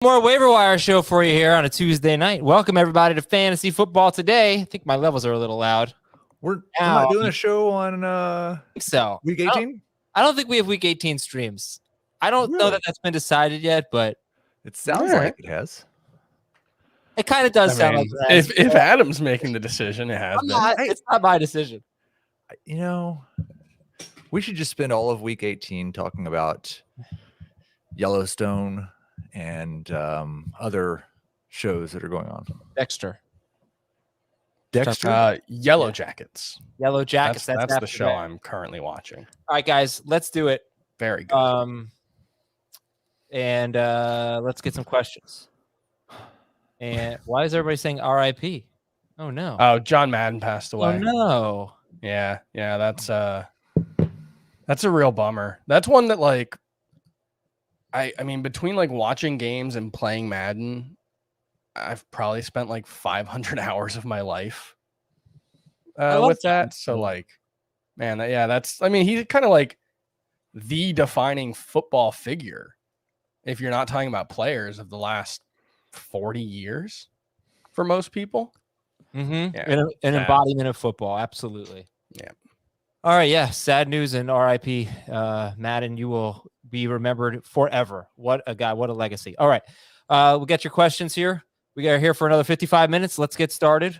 More Waiver Wire show for you here on a Tuesday night. Welcome everybody to Fantasy Football Today. I think my levels are a little loud. We're not doing a show on so week 18? I don't think we have week 18 streams. I don't know that that's been decided yet, but it sounds like it has. It kind of does sound like that. If Adam's making the decision, it has been. It's not my decision. You know, we should just spend all of week 18 talking about Yellowstone and other shows that are going on. Dexter. Yellow Jackets. Yellow Jackets. That's the show I'm currently watching. All right, guys, let's do it. Very good. And let's get some questions. And why is everybody saying RIP? Oh no. Oh, John Madden passed away. Oh no. Yeah, that's a real bummer. That's one that like I mean between like watching games and playing Madden, I've probably spent like 500 hours of my life with that. So like, man, that's I mean, he's kind of like the defining football figure if you're not talking about players of the last 40 years for most people. Mm-hmm. Yeah, an embodiment of football. Absolutely. Yeah. All right. Yeah. Sad news and RIP. Madden, you will be remembered forever. What a guy. What a legacy. All right. We'll get your questions here. We are here for another 55 minutes. Let's get started.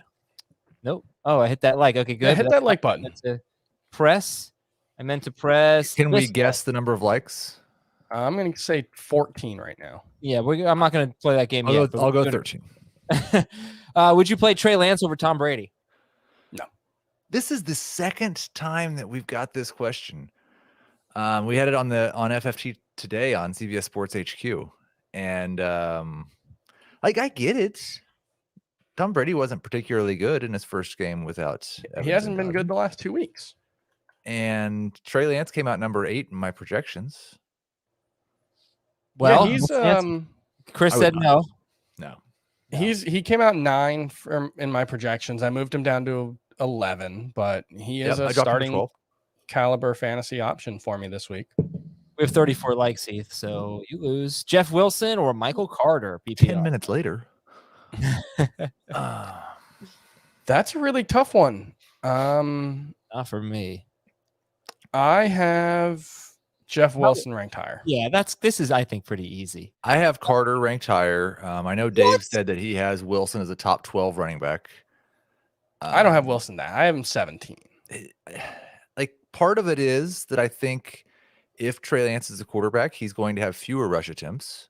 Nope. Oh, I hit that like. Okay, good. Yeah, hit that like button. Press. I meant to press. Can we guess the number of likes? I'm going to say 14 right now. Yeah, I'm not going to play that game yet. I'll go 13. Would you play Trey Lance over Tom Brady? No. This is the second time that we've got this question. We had it on FFT today on CBS Sports HQ. And I get it. Tom Brady wasn't particularly good in his first game without Evans. He hasn't been good the last 2 weeks. And Trey Lance came out number 8 in my projections. Well, yeah, Chris said no. No. He came out 9 in my projections. I moved him down to 11, but he is a starting caliber fantasy option for me this week. We have 34 likes, Heath, so you lose. Jeff Wilson or Michael Carter? PPR. 10 minutes later. That's a really tough one. Not for me. I have Jeff Wilson ranked higher. Yeah, this is I think pretty easy. I have Carter ranked higher. I know Dave said that he has Wilson as a top 12 running back. I don't have Wilson that. I have him 17. Like part of it is that I think if Trey Lance is a quarterback, he's going to have fewer rush attempts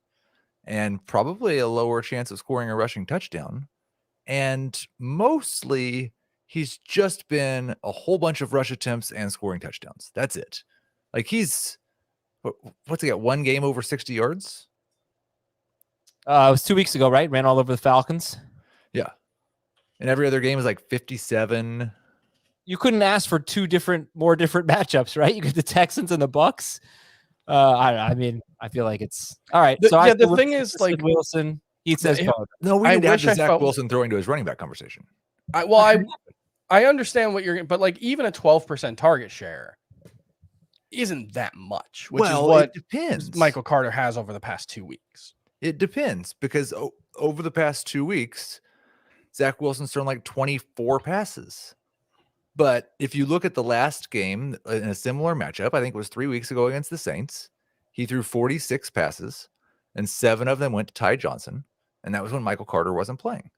and probably a lower chance of scoring a rushing touchdown. And mostly he's just been a whole bunch of rush attempts and scoring touchdowns. That's it. Like what's he got? One game over 60 yards? It was 2 weeks ago, right? Ran all over the Falcons. Yeah. And every other game is like 57. You couldn't ask for more different matchups, right? You get the Texans and the Bucks. I mean, I feel like it's all right. The thing is, like Wilson, he says no. We need to have the Zach Wilson throwing to his running back conversation. I understand what you're, but like even a 12% target share isn't that much. Which is what it depends. Michael Carter has over the past 2 weeks. It depends because over the past 2 weeks, Zach Wilson's thrown like 24 passes. But if you look at the last game in a similar matchup, I think it was 3 weeks ago against the Saints, he threw 46 passes and 7 of them went to Ty Johnson. And that was when Michael Carter wasn't playing.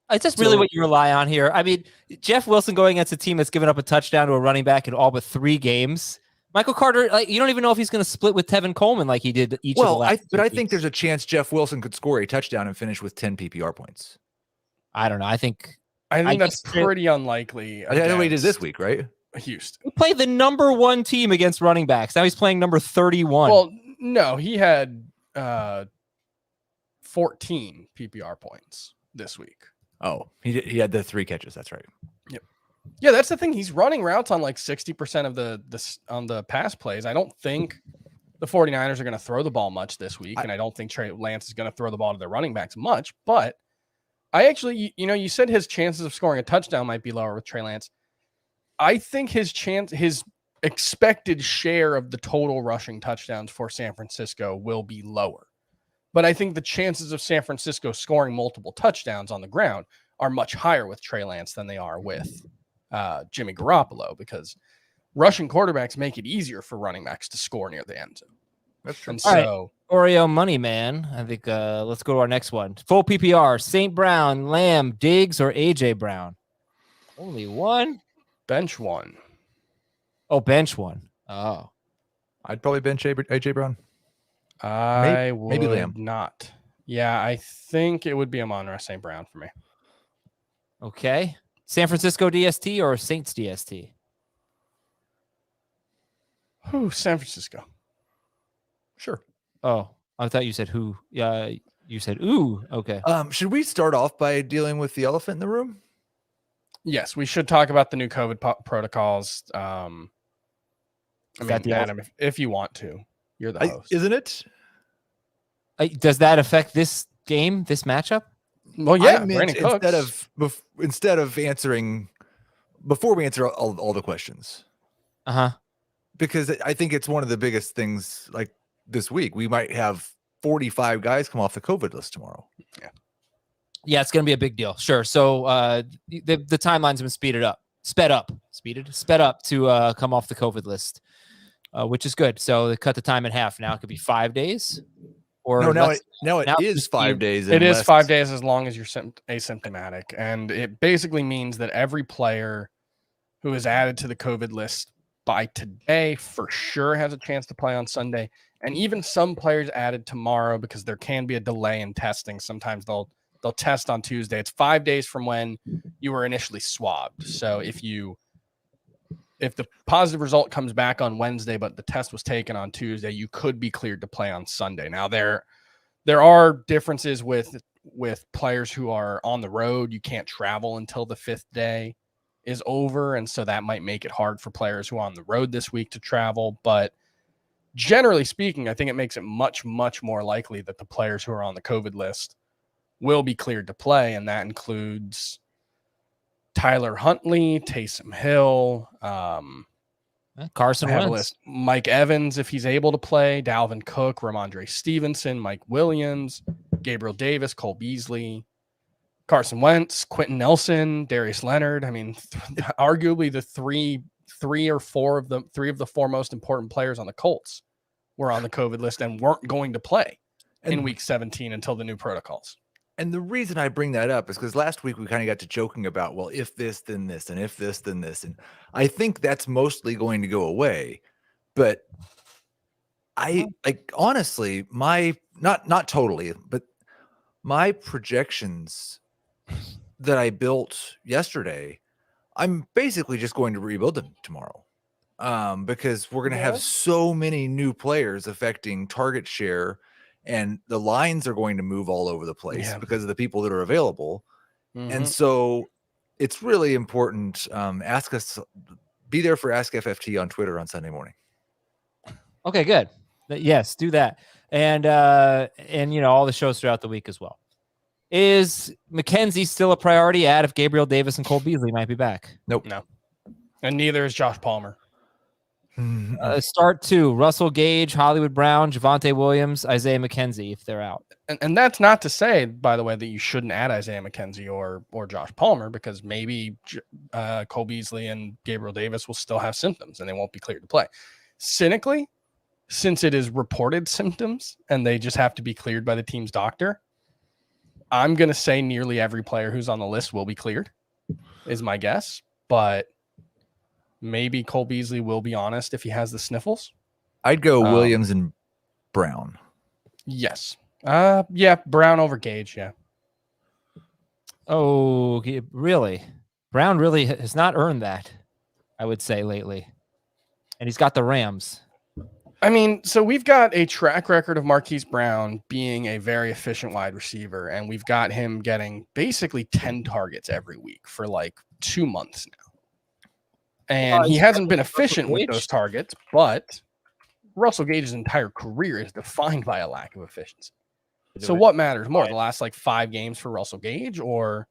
It's just really what you rely on here. I mean, Jeff Wilson going against a team that's given up a touchdown to a running back in all but 3 games. Michael Carter, you don't even know if he's going to split with Tevin Coleman like he did each of the last. But I think there's a chance Jeff Wilson could score a touchdown and finish with 10 PPR points. I don't know. I think that's pretty unlikely. I know he did this week, right? Houston. He played the number 1 team against running backs. Now he's playing number 31. Well, no, he had 14 PPR points this week. Oh, he had the 3 catches. That's right. Yep. Yeah, that's the thing. He's running routes on like 60% of the pass plays. I don't think the 49ers are going to throw the ball much this week, and I don't think Trey Lance is going to throw the ball to their running backs much. But I actually, you said his chances of scoring a touchdown might be lower with Trey Lance. I think his expected share of the total rushing touchdowns for San Francisco will be lower But I think the chances of San Francisco scoring multiple touchdowns on the ground are much higher with Trey Lance than they are with Jimmy Garoppolo, because rushing quarterbacks make it easier for running backs to score near the end zone. That's true. And All right. so Oreo money, man. I think let's go to our next one. Full PPR, St. Brown, Lamb, Diggs, or AJ Brown? Only one? bench one. Oh, bench one. Oh. I'd probably bench AJ Brown. I maybe would Lamb. not. Yeah, I think it would be Amon-Ra St. Brown for me. Okay. San Francisco DST or Saints DST? Whew, San Francisco. Sure. Oh, I thought you said who. Yeah, you said ooh. Okay. Should we start off by dealing with the elephant in the room? Yes, we should talk about the new COVID protocols. I mean, Adam, if you want to, you're the host. Isn't it? Does that affect this game, this matchup? Well, yeah. I meant instead of answering before we answer all the questions. Because I think it's one of the biggest things. Like this week, we might have 45 guys come off the COVID list tomorrow. Yeah, it's going to be a big deal. Sure. So the timeline's been sped up to come off the COVID list, which is good. So they cut the time in half. Now it could be 5 days. Or now it is 5 days. It is 5 days as long as you're asymptomatic. And it basically means that every player who is added to the COVID list by today for sure has a chance to play on Sunday. And even some players added tomorrow, because there can be a delay in testing. Sometimes they'll test on Tuesday. It's 5 days from when you were initially swabbed. So if the positive result comes back on Wednesday, but the test was taken on Tuesday, you could be cleared to play on Sunday. Now there are differences with players who are on the road. You can't travel until the 5th day is over. And so that might make it hard for players who are on the road this week to travel. But generally speaking, I think it makes it much, much more likely that the players who are on the COVID list will be cleared to play. And that includes Tyler Huntley, Taysom Hill, Carson Wentz, Mike Evans, if he's able to play, Dalvin Cook, Ramondre Stevenson, Mike Williams, Gabriel Davis, Cole Beasley, Carson Wentz, Quentin Nelson, Darius Leonard. I mean, arguably the three or four of the four most important players on the Colts were on the COVID list and weren't going to play in week 17 until the new protocols. And the reason I bring that up is because last week we kind of got to joking about, well, if this, then this, and if this, then this. And I think that's mostly going to go away. But I honestly, not totally, but my projections that I built yesterday, I'm basically just going to rebuild them tomorrow. Because we're going to have so many new players affecting target share, and the lines are going to move all over the place because of the people that are available. And so it's really important. Be there for Ask FFT on Twitter on Sunday morning. Okay, good. Yes, do that. And all the shows throughout the week as well. Is McKenzie still a priority ad if Gabriel Davis and Cole Beasley might be back? Nope. No. And neither is Josh Palmer. Start 2, Russell Gage, Hollywood Brown, Javonte Williams, Isaiah McKenzie if they're out. And that's not to say, by the way, that you shouldn't add Isaiah McKenzie or Josh Palmer, because maybe Cole Beasley and Gabriel Davis will still have symptoms and they won't be cleared to play. Cynically, since it is reported symptoms and they just have to be cleared by the team's doctor, I'm going to say nearly every player who's on the list will be cleared, is my guess. But maybe Cole Beasley will be honest if he has the sniffles. I'd go Williams and Brown. Yes. Brown over Gage, yeah. Oh, really? Brown really has not earned that, I would say, lately. And he's got the Rams. I mean, so we've got a track record of Marquise Brown being a very efficient wide receiver, and we've got him getting basically 10 targets every week for like 2 months now. And he hasn't been efficient with those targets, but Russell Gage's entire career is defined by a lack of efficiency. So what matters more, the last 5 games for Russell Gage or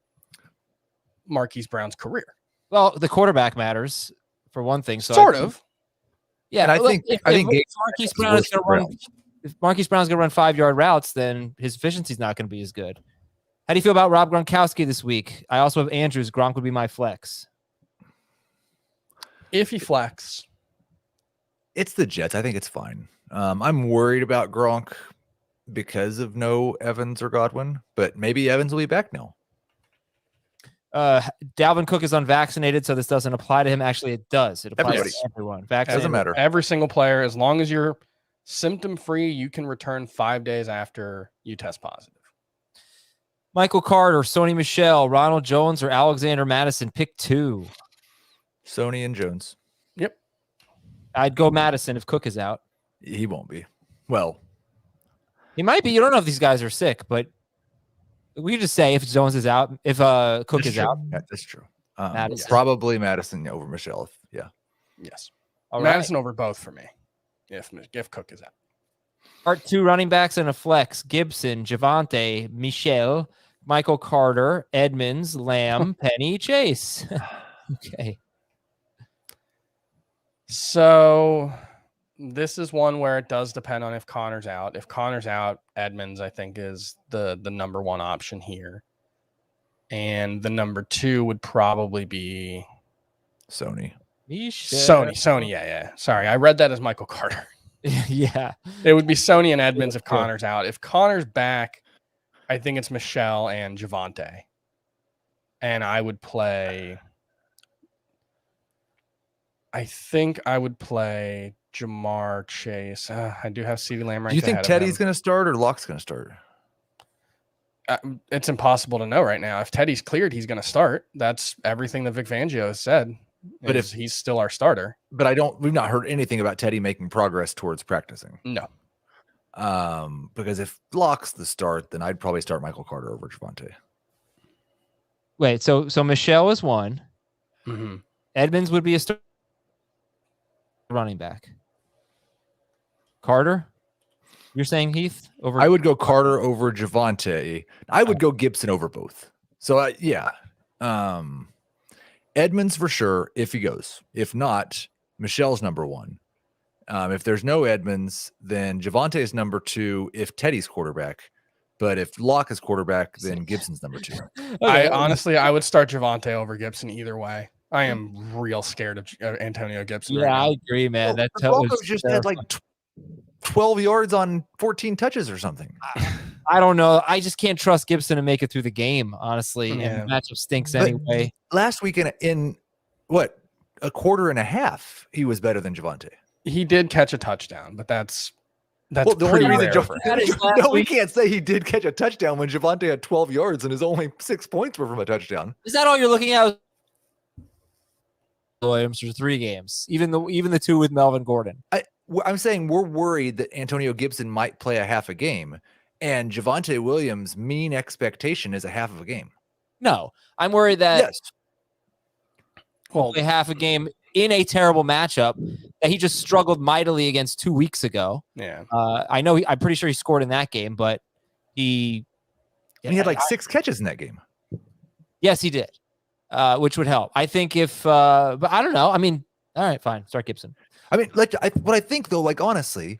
Marquise Brown's career? Well, the quarterback matters for one thing. So sort of. Yeah, and I think Marquise Brown is going to run if Marquise Brown's going to run 5-yard routes, then his efficiency is not going to be as good. How do you feel about Rob Gronkowski this week? I also have Andrews. Gronk would be my flex. If he flex. It's the Jets. I think it's fine. I'm worried about Gronk because of no Evans or Godwin, but maybe Evans will be back now. Dalvin Cook is unvaccinated, so this doesn't apply to him. Actually, it does. It applies Everybody. to everyone. Doesn't matter. Every single player, as long as you're symptom-free, you can return 5 days after you test positive. Michael Carter, Sony Michel, Ronald Jones, or Alexander Madison. Pick 2. Sony and Jones. Yep. I'd go Madison if Cook is out. He won't be. Well, he might be. You don't know if these guys are sick, but we could just say if Jones is out, if Cook is out. Yeah, that's true. Madison. Probably Madison over Michelle. Yeah. Yes. All Madison over both for me. If Cook is out. Part 2 running backs and a flex: Gibson, Javonte, Michel, Michael Carter, Edmonds, Lamb, Penny, Chase. Okay. So this is one where it does depend on if Connor's out. If Connor's out, Edmonds, I think, is the number 1 option here. And the number 2 would probably be Sony. Sony. Yeah. Sorry, I read that as Michael Carter. Yeah. It would be Sony and Edmonds if Connor's out. If Connor's back, I think it's Michelle and Javonte. And I think I would play Jamar Chase. I do have CeeDee Lamb right there. Do you think Teddy's going to start or Locke's going to start? It's impossible to know right now. If Teddy's cleared, he's going to start. That's everything that Vic Fangio has said. But if he's still our starter. But we've not heard anything about Teddy making progress towards practicing. No. Because if Locke's the start, then I'd probably start Michael Carter over Javonte. Wait, so Michelle is 1. Mm-hmm. Edmonds would be a running back. Carter? You're saying Heath over? I would go Carter over Javonte. I would go Gibson over both. So yeah. Edmonds for sure if he goes. If not, Michelle's number 1. If there's no Edmonds, then Javonte is number 2 if Teddy's quarterback. But if Locke is quarterback, then Gibson's number 2. Okay. I would start Javonte over Gibson either way. I am real scared of Antonio Gibson. Yeah, I agree, man. That just had like 12 yards on 14 touches or something. I don't know. I just can't trust Gibson to make it through the game, honestly. Yeah. And the matchup stinks anyway. Last week in what, a quarter and a half, he was better than Javonte. He did catch a touchdown, but that's well, the only reason we we can't say he did catch a touchdown when Javonte had 12 yards and his only 6 points were from a touchdown. Is that all you're looking at? Williams for 3 games, even the 2 with Melvin Gordon. I'm saying we're worried that Antonio Gibson might play a half a game, and Javonte Williams' mean expectation is a half of a game. No, I'm worried that Yes. Well, a half a game in a terrible matchup that he just struggled mightily against 2 weeks ago. Yeah. I know. I'm pretty sure he scored in that game, but he had like 6 catches in that game. Yes, he did, which would help. I think but I don't know. I mean, all right, fine. Start Gibson. I mean, what I think though, like honestly,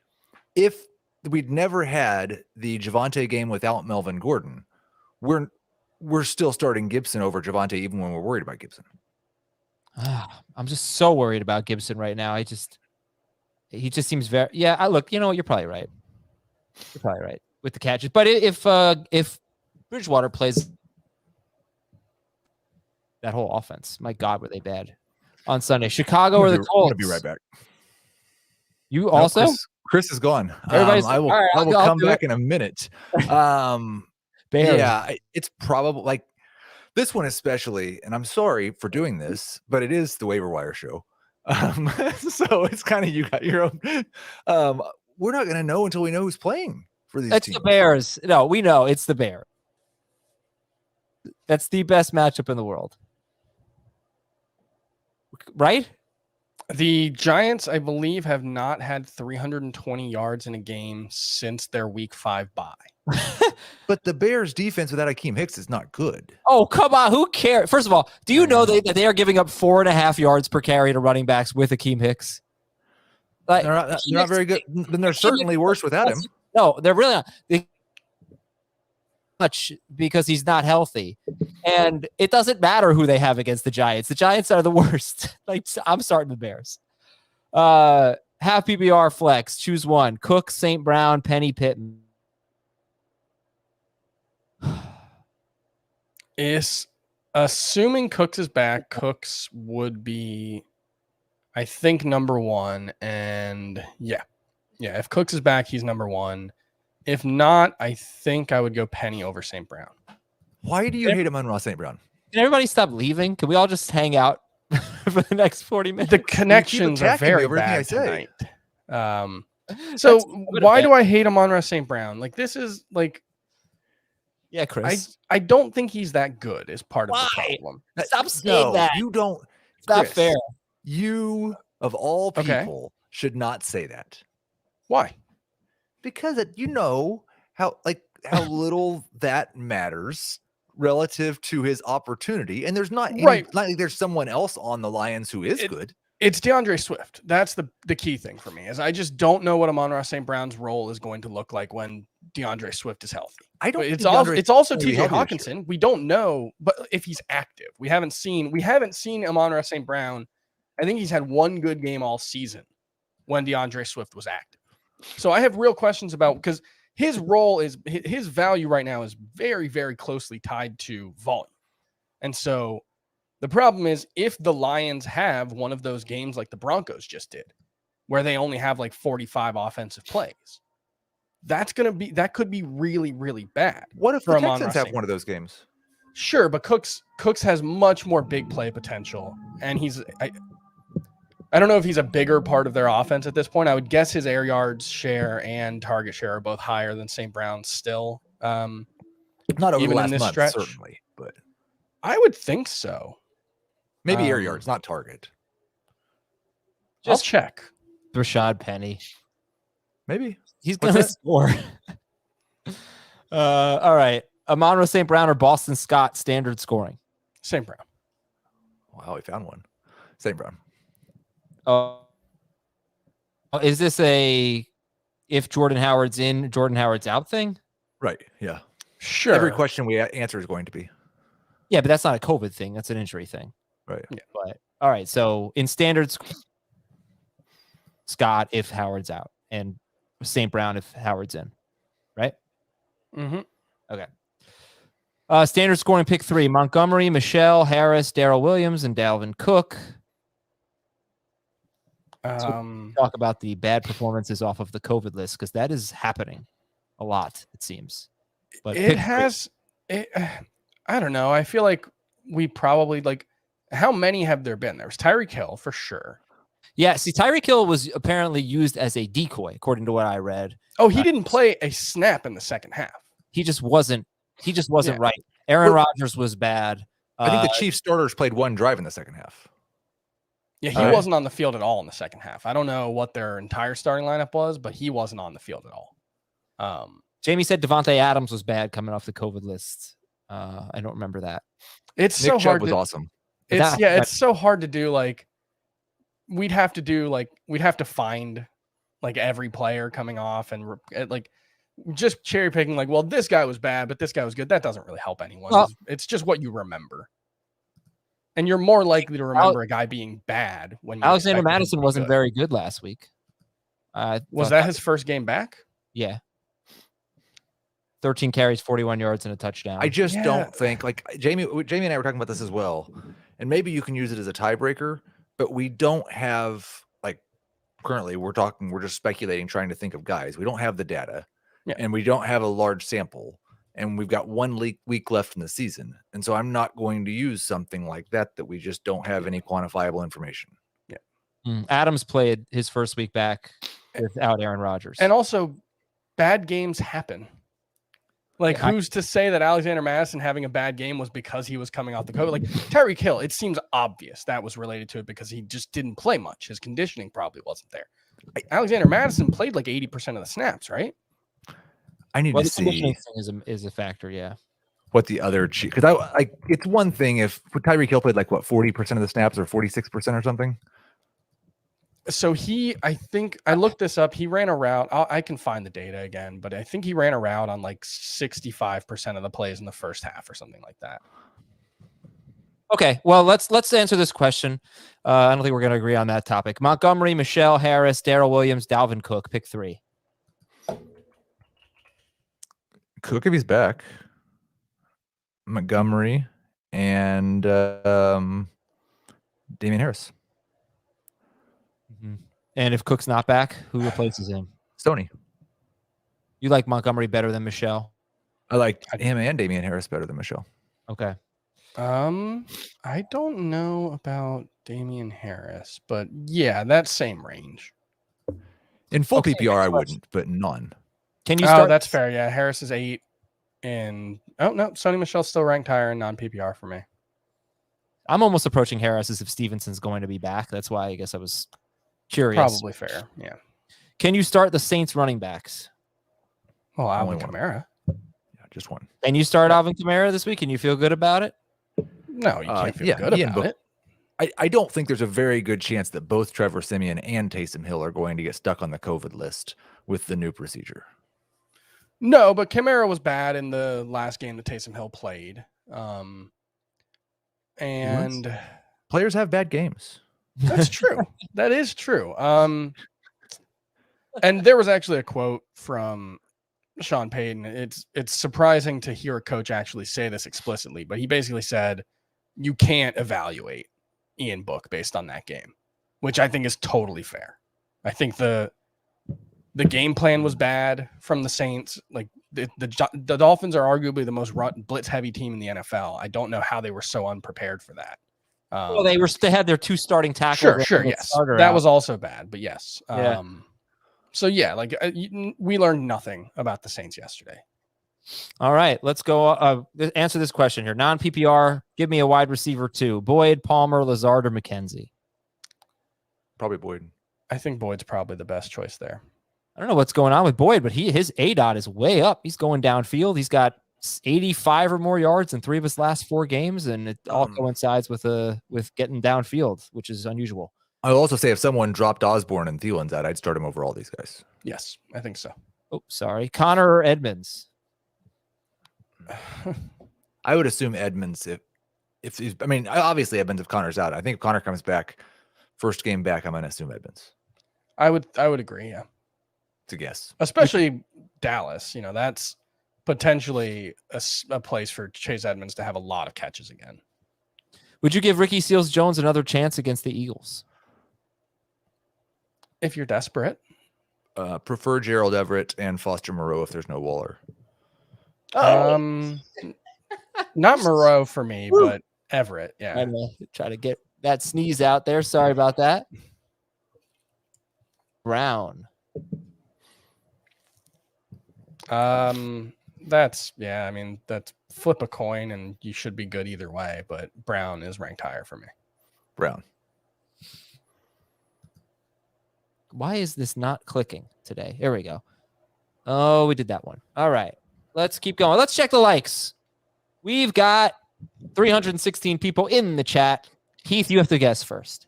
if we'd never had the Javonte game without Melvin Gordon, we're still starting Gibson over Javonte even when we're worried about Gibson. I'm just so worried about Gibson right now. He just seems very. Yeah, I look. You know what? You're probably right. You're probably right with the catches. But if Bridgewater plays that whole offense, my God, were they bad on Sunday? Chicago or the Colts? I'm gonna be right back. You also? Chris is gone. Everybody's. I will I'll come back in a minute. Yeah, it's probably like this one especially, and I'm sorry for doing this, but it is the Waiver Wire show. So it's kind of, you got your own. We're not going to know until we know who's playing for these That's teams. the Bears. No, we know it's the Bears. That's the best matchup in the world. Right? The Giants, I believe, have not had 320 yards in a game since their week 5 bye. But the Bears defense without Akeem Hicks is not good. Oh, come on. Who cares? First of all, do you know that they are giving up 4.5 yards per carry to running backs with Akeem Hicks? Like They're not very good. Then they're certainly worse without him. No, they're really not. Much because he's not healthy, and it doesn't matter who they have against the Giants. The Giants are the worst. Like I'm starting the Bears. Half PBR flex. Choose one. Cook, St. Brown, Penny, Pittman. Is assuming Cooks is back, Cooks would be, I think, number one. And yeah, if Cooks is back, he's number one. If not, I think I would go Penny over St. Brown. Why do you hate Amon-Ra St. Brown? Can everybody stop leaving? Can we all just hang out for the next 40 minutes? The connections are very bad tonight. So why do I hate Amon-Ra St. Brown? Like, this is like, yeah, Chris. I don't think he's that good is part of Why? the problem. Stop saying that. You don't. It's not Chris, fair. You, of all people, should not say that. Why? Because you know how little that matters relative to his opportunity, and there's not like there's someone else on the Lions who is good. It's DeAndre Swift. That's the key thing for me. Is I just don't know what Amon-Ra St. Brown's role is going to look like when DeAndre Swift is healthy. It's also TJ Hawkinson. We don't know, but if he's active, we haven't seen Amon-Ra St. Brown. I think he's had one good game all season when DeAndre Swift was active. So I have real questions about, because his value right now is very, very closely tied to volume. And so the problem is if the Lions have one of those games like the Broncos just did, where they only have like 45 offensive plays, that could be really, really bad. What if the Texans have one of those games? Sure, but Cooks has much more big play potential, and I don't know if he's a bigger part of their offense at this point. I would guess his air yards share and target share are both higher than St. Brown's still. Not over the last month, certainly, but I would think so. Maybe air yards, not target. I'll check. Rashad Penny. Maybe. He's going to score. All right. Amon-Ra St. Brown or Boston Scott standard scoring? St. Brown. Wow, we found one. St. Brown. Is this a if Jordan Howard's in, Jordan Howard's out thing? Right. Yeah. Sure. Every question we answer is going to be. Yeah, but that's not a COVID thing. That's an injury thing. Right. Yeah. But all right. So in standards, Scott if Howard's out, and St. Brown if Howard's in. Right? Mm-hmm. Okay. Standard scoring pick 3: Montgomery, Michelle, Harris, Darrell Williams, and Dalvin Cook. Talk about the bad performances off of the COVID list, because that is happening a lot, it seems. But I don't know. I feel like we probably how many have there been? There's Tyreek Hill for sure. Yeah, see, Tyreek Hill was apparently used as a decoy, according to what I read. Oh, he didn't play a snap in the second half. He just wasn't right. Aaron Rodgers was bad. I think the Chiefs starters played one drive in the second half. Yeah, he wasn't on the field at all in the second half. I don't know what their entire starting lineup was, but he wasn't on the field at all. Jamie said Devontae Adams was bad coming off the COVID list. I don't remember that. It's Nick so Chubb hard. Was awesome. It's so hard to do. We'd have to find every player coming off and just cherry picking. Well, this guy was bad, but this guy was good. That doesn't really help anyone. Well, it's just what you remember. And you're more likely to remember a guy being bad when Alexander Madison wasn't very good last week. Was that his first game back? Yeah. 13 carries, 41 yards, and a touchdown. I just don't think Jamie and I were talking about this as well. And maybe you can use it as a tiebreaker, but we don't have currently we're just speculating, trying to think of guys. We don't have the data and we don't have a large sample. And we've got 1 week left in the season. And so I'm not going to use something like that we just don't have any quantifiable information. Yeah. Adams played his first week back without Aaron Rodgers. And also, bad games happen. Who's to say that Alexander Madison having a bad game was because he was coming off the COVID? Tyreek Hill, it seems obvious that was related to it because he just didn't play much. His conditioning probably wasn't there. Alexander Madison played 80% of the snaps, right? I need to see is a factor, yeah. What the other because it's one thing if Tyreek Hill played 40% of the snaps or 46% or something. So I think I looked this up. He ran a route. I can find the data again, but I think he ran a route on like 65% of the plays in the first half or something like that. Okay, well, let's answer this question. I don't think we're going to agree on that topic. Montgomery, Michelle, Harris, Darrell Williams, Dalvin Cook. Pick 3. Cook if he's back. Montgomery and Damian Harris. Mm-hmm. And if Cook's not back, who replaces him? Stoney. You like Montgomery better than Michelle? I like him and Damian Harris better than Michelle. Okay. I don't know about Damian Harris, but yeah, that same range. In full PPR, I wouldn't, but none. Can you start? Oh, that's fair. Yeah, Harris is 8. And no, Sony Michel's still ranked higher in non-PPR for me. I'm almost approaching Harris as if Stevenson's going to be back. That's why I guess I was curious. Probably fair. Yeah. Can you start the Saints running backs? Well, Only Alvin one. Kamara. Yeah, just one. And you start Alvin Kamara this week, and you feel good about it? No, you can't feel good about it. I don't think there's a very good chance that both Trevor Siemian and Taysom Hill are going to get stuck on the COVID list with the new procedure. No, but Kamara was bad in the last game that Taysom Hill played. And Players have bad games. that's true. That is true. And there was actually a quote from Sean Payton. It's surprising to hear a coach actually say this explicitly, but he basically said you can't evaluate Ian Book based on that game, which I think is totally fair. I think the game plan was bad from the Saints. Like the Dolphins are arguably the most blitz heavy team in the NFL. I don't know how they were so unprepared for that. Well, they had their 2 starting tackles. Sure, yes, that was also bad, but yes. Yeah. So yeah, like we learned nothing about the Saints yesterday. All right, let's go. Answer this question here. Non-PPR, give me a wide receiver 2. Boyd, Palmer, Lazard, or McKenzie? Probably Boyd. I think Boyd's probably the best choice there. I don't know what's going on with Boyd, but his ADOT is way up. He's going downfield. He's got 85 or more yards in 3 of his last 4 games, and it all coincides with getting downfield, which is unusual. I'll also say if someone dropped Osborne and Thielen's out, I'd start him over all these guys. Yes, I think so. Oh, sorry. Connor or Edmonds? I would assume Edmonds if he's, I mean, obviously Edmonds if Connor's out. I think if Connor comes back, first game back, I'm going to assume Edmonds. I would agree, yeah. It's a guess. Especially Dallas, that's potentially a place for Chase Edmonds to have a lot of catches again. Would you give Ricky Seals-Jones another chance against the Eagles? If you're desperate. Prefer Gerald Everett and Foster Moreau if there's no Waller. Not Moreau for me, but Everett. Yeah. I'm gonna try to get that sneeze out there. Sorry about that. Brown. That's flip a coin and you should be good either way, but Brown is ranked higher for me. Brown. Why is this not clicking today? Here we go. Oh, we did that one. All right. Let's keep going. Let's check the likes. We've got 316 people in the chat. Heath, you have to guess first.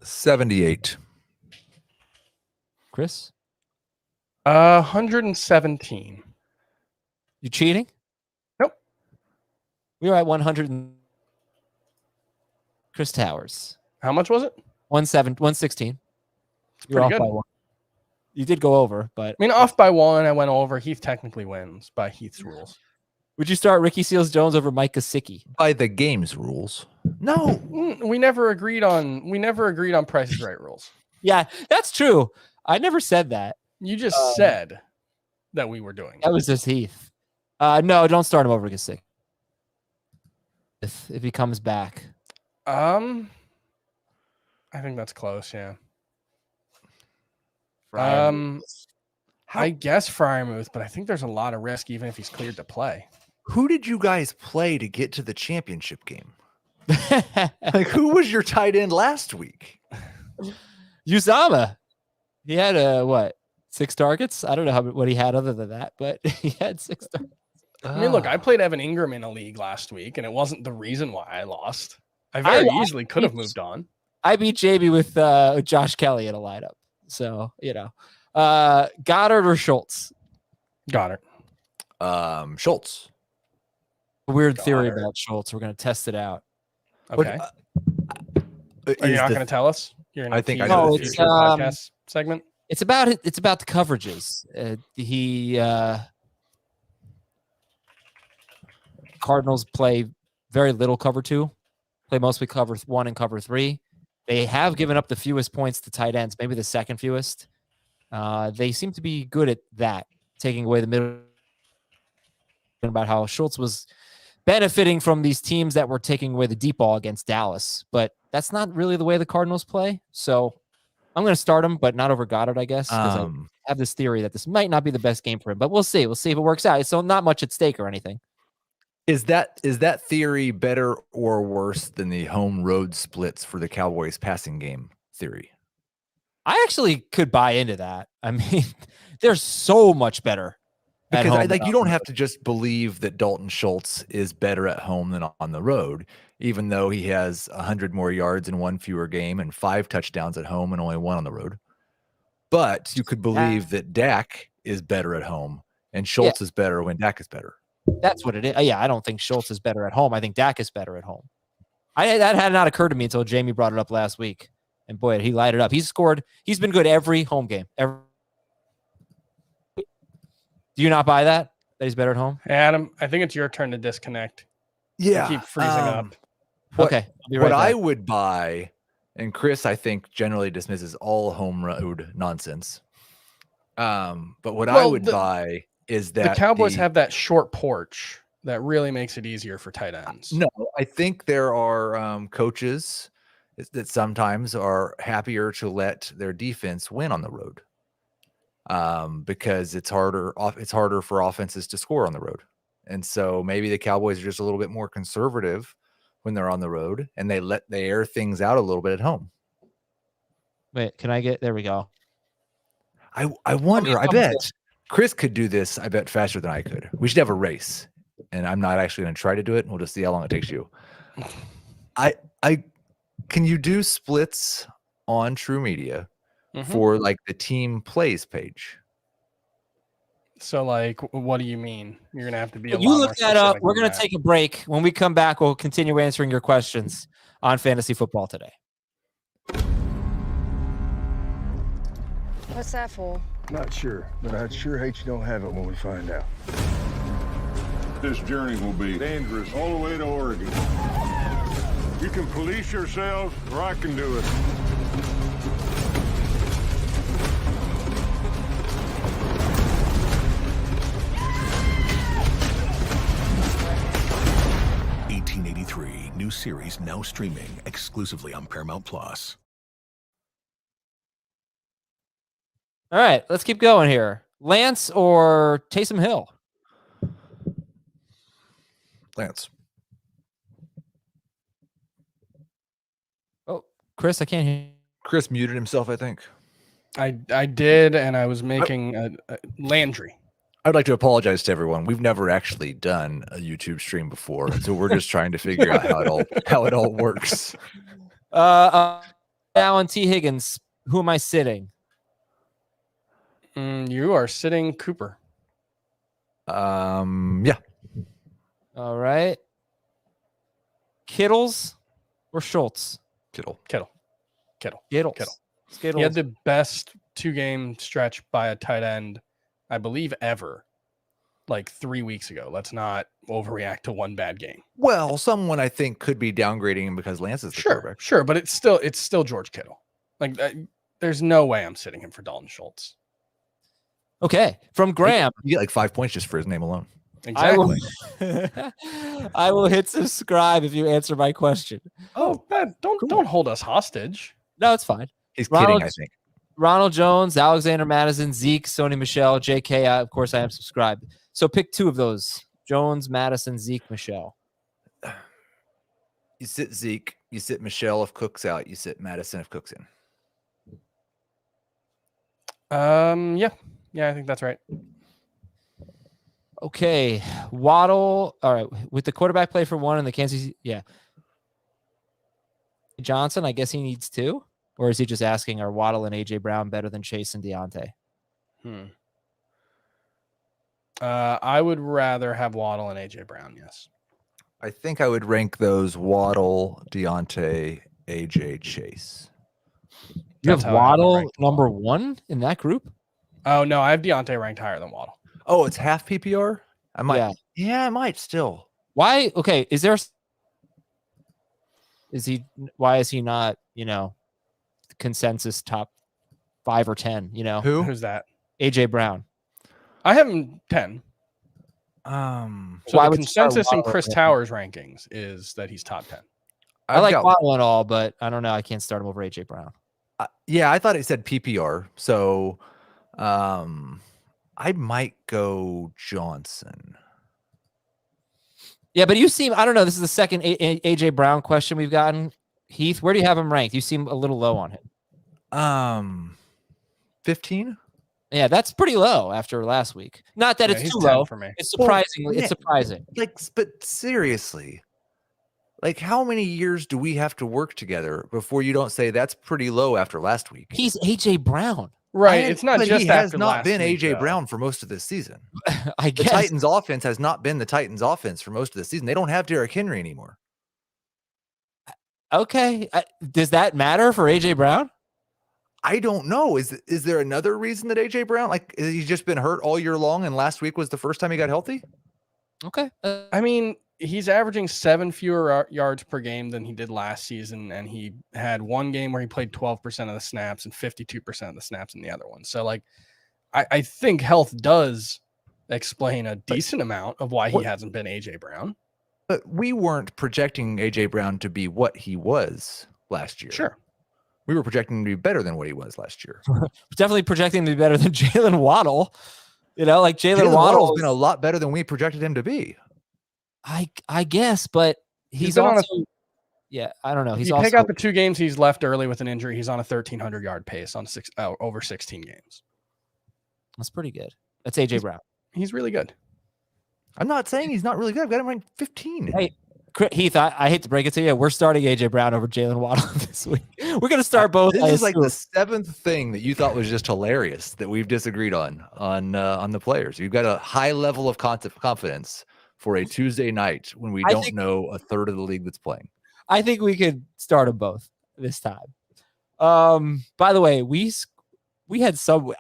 78. Chris? 117. You cheating? Nope. We were at 100. Chris Towers. How much was it? 116. You're off good. By 1. You did go over, but off by 1. I went over. Heath technically wins by Heath's rules. Would you start Ricky Seals-Jones over Mike Gesicki? By the game's rules. No. We never agreed on Price is Right rules. Yeah, that's true. I never said that. You just said that we were doing that. Was just Heath. No, don't start him over Gesicki. If he comes back. I think that's close, yeah. I guess Freiermuth, but I think there's a lot of risk even if he's cleared to play. Who did you guys play to get to the championship game? Like, who was your tight end last week? Uzama. He had 6 targets? I don't know what he had other than that, but he had 6 targets. I mean, look, I played Evan Ingram in a league last week, and it wasn't the reason why I lost. I very I easily could have moved on. I beat JB with Josh Kelly in a lineup. So, Goddard or Schultz? Goddard. Schultz. Weird theory Goddard. about Schultz. We're going to test it out. Okay. Are you not going to tell us? You're going I to think I tease know the the future theory. podcast segment? It's about the coverages. Cardinals play very little cover 2, play mostly cover 1 and cover 3. They have given up the fewest points to tight ends, maybe the second fewest. They seem to be good at that, taking away the middle. About how Schultz was benefiting from these teams that were taking away the deep ball against Dallas, but that's not really the way the Cardinals play. So I'm going to start him, but not over Goddard, I guess, because I have this theory that this might not be the best game for him, but we'll see. We'll see if it works out. So not much at stake or anything. Is that theory better or worse than the home road splits for the Cowboys passing game theory? I actually could buy into that. I mean, they're so much better. Because you don't have to just believe that Dalton Schultz is better at home than on the road, even though he has 100 more yards in 1 fewer game and 5 touchdowns at home and only 1 on the road. But you could believe that Dak is better at home and Schultz is better when Dak is better. That's what it is. Yeah, I don't think Schultz is better at home. I think Dak is better at home. That had not occurred to me until Jamie brought it up last week. And boy, he lighted up. He's been good every home game. Do you not buy that he's better at home? Adam, I think it's your turn to disconnect. Yeah. You keep freezing up. Okay. What I would buy, and Chris, I think, generally dismisses all home road nonsense. But what I would buy is that the Cowboys have that short porch that really makes it easier for tight ends. No, I think there are coaches that sometimes are happier to let their defense win on the road. Because it's harder for offenses to score on the road. And so maybe the Cowboys are just a little bit more conservative when they're on the road and they air things out a little bit at home. Wait, there we go. I wonder, I bet Chris could do this, I bet, faster than I could. We should have a race. And I'm not actually going to try to do it. And we'll just see how long it takes you. Can you do splits on True Media for like the team plays page? So like, what do you mean? You're going to have to be you look that up. We're going to take a break. When we come back, we'll continue answering your questions on Fantasy Football Today. What's that for? Not sure, but I'd sure hate you don't have it when we find out. This journey will be dangerous all the way to Oregon. You can police yourselves, or I can do it. New series now streaming exclusively on Paramount Plus. All right, let's keep going here. Lance or Taysom Hill? Lance. Oh, Chris, I can't hear you. Chris muted himself, I think. I did, and I was making a Landry. I'd like to apologize to everyone. We've never actually done a YouTube stream before, so we're just trying to figure out how it all works. Allen T. Higgins, who am I sitting? You are sitting Cooper. Yeah. All right. Kittles or Schultz? Kittle. Skittles. He had the best 2-game stretch by a tight end, I believe, ever, like 3 weeks ago. Let's not overreact to one bad game. Well, someone I think could be downgrading him because Lance is the quarterback. Sure, but it's still George Kittle. Like, there's no way I'm sitting him for Dalton Schultz. Okay, from Graham. You get like 5 points just for his name alone. Exactly. I will hit subscribe if you answer my question. Oh, don't hold us hostage. No, it's fine. He's kidding, I think. Ronald Jones, Alexander Madison, Zeke, Sony Michelle, JK. Of course, I am subscribed. So pick 2 of those: Jones, Madison, Zeke, Michelle. You sit Zeke. You sit Michelle if Cook's out. You sit Madison if Cook's in. Yeah, I think that's right. Okay, Waddle. All right, with the quarterback play for 1 and the Kansas City. Yeah. Johnson, I guess he needs 2, or is he just asking, are Waddle and AJ Brown better than Chase and Deontay? I would rather have Waddle and AJ Brown. Yes. I think I would rank those Waddle, Deontay, AJ, Chase. You That's have how I have it Waddle ranked. number 1 in that group? Oh no, I have Deontay ranked higher than Waddle. Oh, it's half PPR? I might. Yeah. Yeah, I might still. Why? Okay. Why is he not, consensus top 5 or 10, Who? Who's that? AJ Brown. I have him 10. So Why the would you start consensus in Waddle Chris over him? Towers rankings is that he's top 10. I like got- Waddle and all, but I don't know. I can't start him over AJ Brown. Yeah, I thought it said PPR. So I might go Johnson. Yeah, but you seem, I don't know. This is the second AJ Brown question we've gotten. Heath, where do you have him ranked? You seem a little low on him. 15? Yeah, that's pretty low after last week. Not that Yeah, it's he's too 10 low. for me. It's Well, surprisingly, yeah. it's surprising. But seriously, how many years do we have to work together before you don't say that's pretty low after last week? He's AJ Brown. Right. It's not but just he has after not last been week, AJ though. Brown for most of this season. I The guess. Titans offense has not been the Titans offense for most of the season. They don't have Derrick Henry anymore. Okay. Does that matter for AJ Brown? I don't know. Is there another reason that AJ Brown, he's just been hurt all year long and last week was the first time he got healthy? Okay. I mean, he's averaging 7 fewer yards per game than he did last season, and he had one game where he played 12% of the snaps and 52% of the snaps in the other one. So, I think health does explain a decent amount of why he hasn't been AJ Brown. But we weren't projecting AJ Brown to be what he was last year. Sure. We were projecting him to be better than what he was last year. Definitely projecting to be better than Jalen Waddle. Jalen Jalen Waddle's Waddle's been a lot better than we projected him to be. I guess, but he's been on also yeah, I don't know. He's you also take out the 2 games he's left early with an injury, he's on a 1,300 yard pace on over 16 games. that's pretty good. That's AJ Brown. He's really good. I'm not saying he's not really good. I've got him ranked 15. Hey, Heath, I hate to break it to you. We're starting AJ Brown over Jalen Waddle this week. We're going to start both. This I is like assume. the 7th thing that you thought was just hilarious that we've disagreed on the players. You've got a high level of confidence for a Tuesday night when we don't know a third of the league that's playing. I think we could start them both this time. By the way, we had some.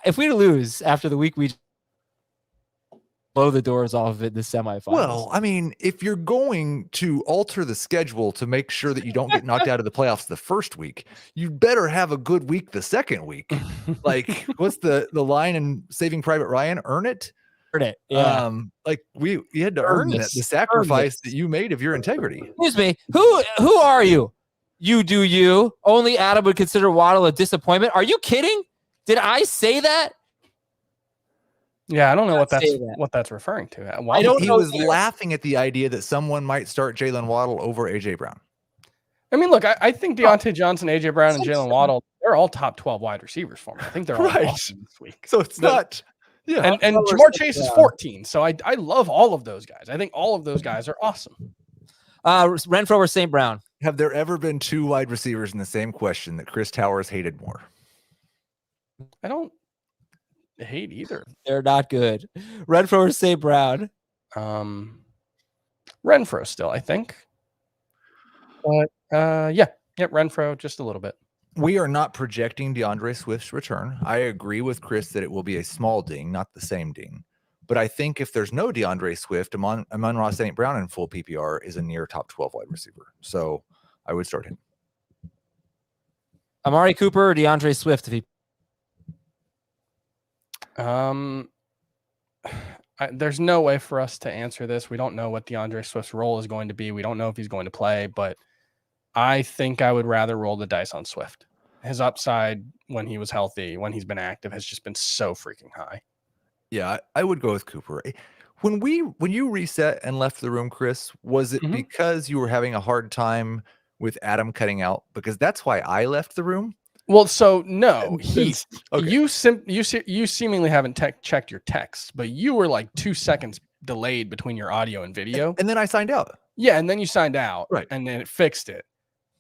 If we lose after the week, we blow the doors off of it in the semifinals. Well, I mean, if you're going to alter the schedule to make sure that you don't get knocked out of the playoffs the first week, you better have a good week the second week. What's the line in Saving Private Ryan? Earn it. Earn it. Yeah. You had to Earn earn it, this. the sacrifice Earn this. that you made of your integrity. Excuse me. Who are you? You do you. Only Adam would consider Waddle a disappointment. Are you kidding? Did I say that? Yeah, I don't know Say what that's referring to. I don't He know was either. laughing at the idea that someone might start Jalen Waddle over AJ Brown. I mean, look, I think Deontay Johnson, AJ Brown, and Jalen Waddle, they're all top 12 wide receivers for me. I think they're all Right. awesome this week. So it's not. Yeah. And Jamar Chase is 14. So I love all of those guys. I think all of those guys are awesome. Renfro or St. Brown? Have there ever been 2 wide receivers in the same question that Chris Towers hated more? I don't hate either. They're not good. Renfro or St. Brown? Renfro still, I think. But yeah, Renfro just a little bit. We are not projecting DeAndre Swift's return. I agree with Chris that it will be a small ding, not the same ding. But I think if there's no DeAndre Swift, Amon-Ra St. Brown in full PPR is a near top 12 wide receiver. So I would start him. Amari Cooper or DeAndre Swift? If he There's no way for us to answer this. We don't know what DeAndre Swift's role is going to be. We don't know if he's going to play, but I think I would rather roll the dice on Swift. His upside when he was healthy, when he's been active, has just been so freaking high. Yeah, I would go with Cooper. When you reset and left the room, Chris, was it because you were having a hard time with Adam cutting out? Because that's why I left the room. Well, so no, Okay. you seemingly haven't checked your text, but you were like 2 seconds delayed between your audio and video. And then I signed out. Yeah, and then you signed out, Right. and then it fixed it.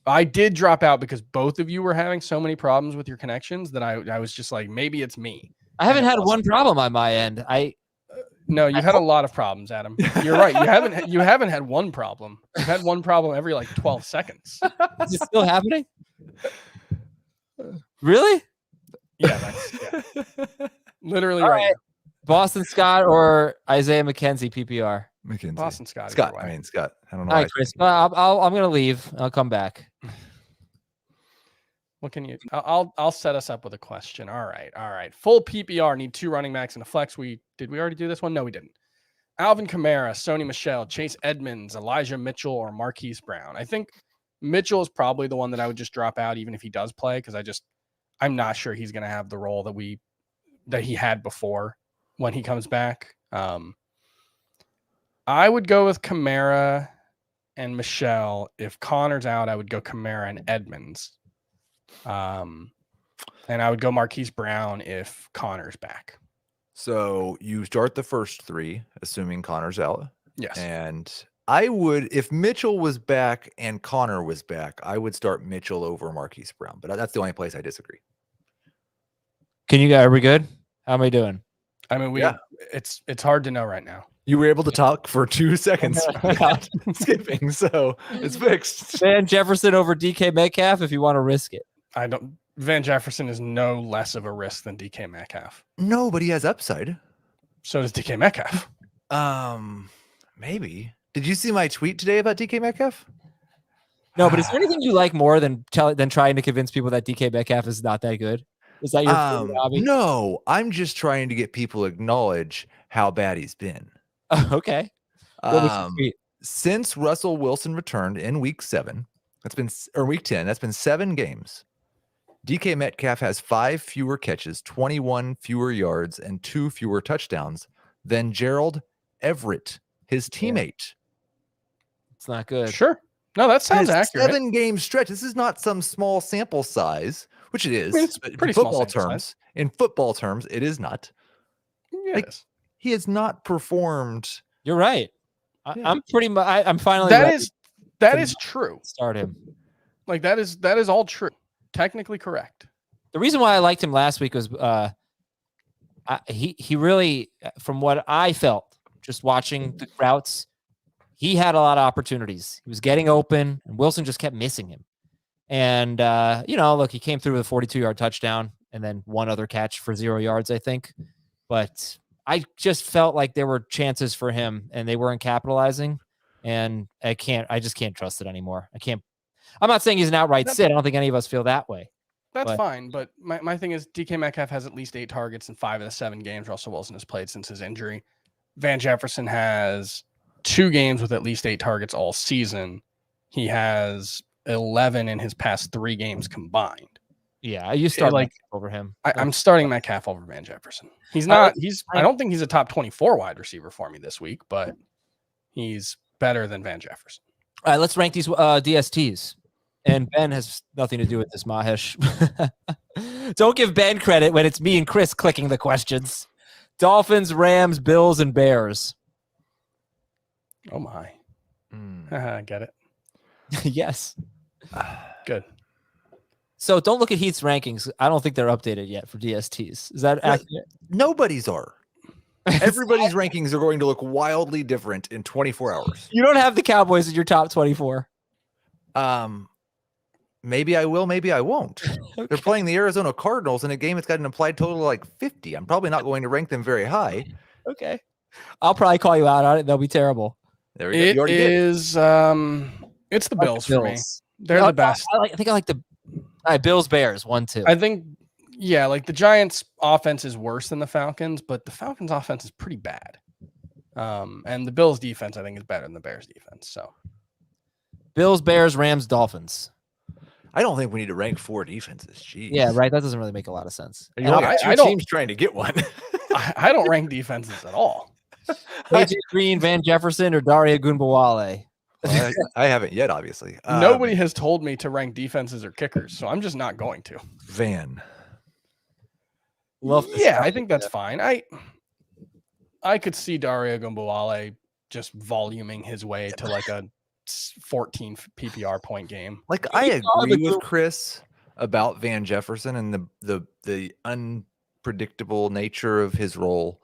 I did drop out because both of you were having so many problems with your connections that I was just like, maybe it's me. I haven't And it had wasn't. one problem on my end. No, you've had a lot of problems, Adam. You're right. You haven't had one problem. You've had one problem every like 12 seconds. Is it still happening? Really? Yeah, literally All right. right. Boston Scott or Isaiah McKenzie PPR? McKenzie. Boston Scott. Scott. either way. I mean, Scott. I don't know. All why right, Chris. I'm going to leave. I'll come back. What can you? I'll set us up with a question. All right. Full PPR need 2 running backs and a flex. Did we already do this one? No, we didn't. Alvin Kamara, Sony Michel, Chase Edmonds, Elijah Mitchell, or Marquise Brown. I think Mitchell is probably the one that I would just drop out, even if he does play, because I'm not sure he's going to have the role that he had before when he comes back. I would go with Kamara and Michel. If Connor's out, I would go Kamara and Edmonds. And I would go Marquise Brown if Connor's back. So you start the first 3, assuming Connor's out. Yes. And I would, if Mitchell was back and Connor was back, I would start Mitchell over Marquise Brown. But that's the only place I disagree. Are we good? How am I doing? I mean, it's hard to know right now. You were able to talk for 2 seconds without skipping, so it's fixed. Van Jefferson over DK Metcalf if you want to risk it. Van Jefferson is no less of a risk than DK Metcalf. No, but he has upside. So does DK Metcalf. Maybe. Did you see my tweet today about DK Metcalf? No, but is there anything you like more than trying to convince people that DK Metcalf is not that good? Is that your favorite hobby? No, I'm just trying to get people to acknowledge how bad he's been. Okay. What was your tweet? Since Russell Wilson returned in week 10, that's been 7 games. DK Metcalf has 5 fewer catches, 21 fewer yards, and 2 fewer touchdowns than Gerald Everett, his teammate. It's not good. Sure. No, that sounds accurate. 7-game stretch. This is not some small sample size, which it is. I mean, it's but pretty in football small sample terms. size. In football terms, it is not. Yeah, Like, it is. He has not performed. You're right. Yeah. I'm pretty much. I'm finally. That ready is to true. start him. Like that is all true. Technically correct. The reason why I liked him last week was he really, from what I felt, just watching the routes, he had a lot of opportunities. He was getting open, and Wilson just kept missing him. And look, he came through with a 42-yard touchdown and then 1 other catch for 0 yards, I think. But I just felt like there were chances for him, and they weren't capitalizing. And I just can't trust it anymore. I'm not saying he's an outright sit. I don't think any of us feel that way. That's fine, but my thing is DK Metcalf has at least 8 targets in 5 of the 7 games Russell Wilson has played since his injury. Van Jefferson has 2 games with at least 8 targets all season. He has 11 in his past 3 games combined. Yeah, you start over him. I'm starting Metcalf over Van Jefferson. I don't think he's a top 24 wide receiver for me this week, but he's better than Van Jefferson. All right, let's rank these DSTs. And Ben has nothing to do with this, Mahesh. Don't give Ben credit when it's me and Chris clicking the questions. Dolphins, Rams, Bills, and Bears. Oh, my. I get it. Yes. Good. So don't look at Heath's rankings. I don't think they're updated yet for DSTs. Is that accurate? Nobody's are. Everybody's rankings are going to look wildly different in 24 hours. You don't have the Cowboys in your top 24. Maybe I will, maybe I won't. Okay. They're playing the Arizona Cardinals in a game that's got an implied total of like 50. I'm probably not going to rank them very high. Okay. I'll probably call you out on it. They'll be terrible. There we go. It is it's the Bills for me. They're the best. I think I like the Bills, Bears, 1-2. I think, yeah, like the Giants' offense is worse than the Falcons, but the Falcons' offense is pretty bad. And the Bills' defense, I think, is better than the Bears' defense. So, Bills, Bears, Rams, Dolphins. I don't think we need to rank 4 defenses. Jeez. Yeah, right. That doesn't really make a lot of sense. You only got 2 teams trying to get one. I don't rank defenses at all. AJ Green, Van Jefferson, or Daria Gunbowale. Well, I haven't yet, obviously. Nobody has told me to rank defenses or kickers, so I'm just not going to. Van. Yeah, I think that's fine. I could see Daria Gumbawale just voluming his way to like a 14 PPR point game. Like I agree with Chris about Van Jefferson and the unpredictable nature of his role,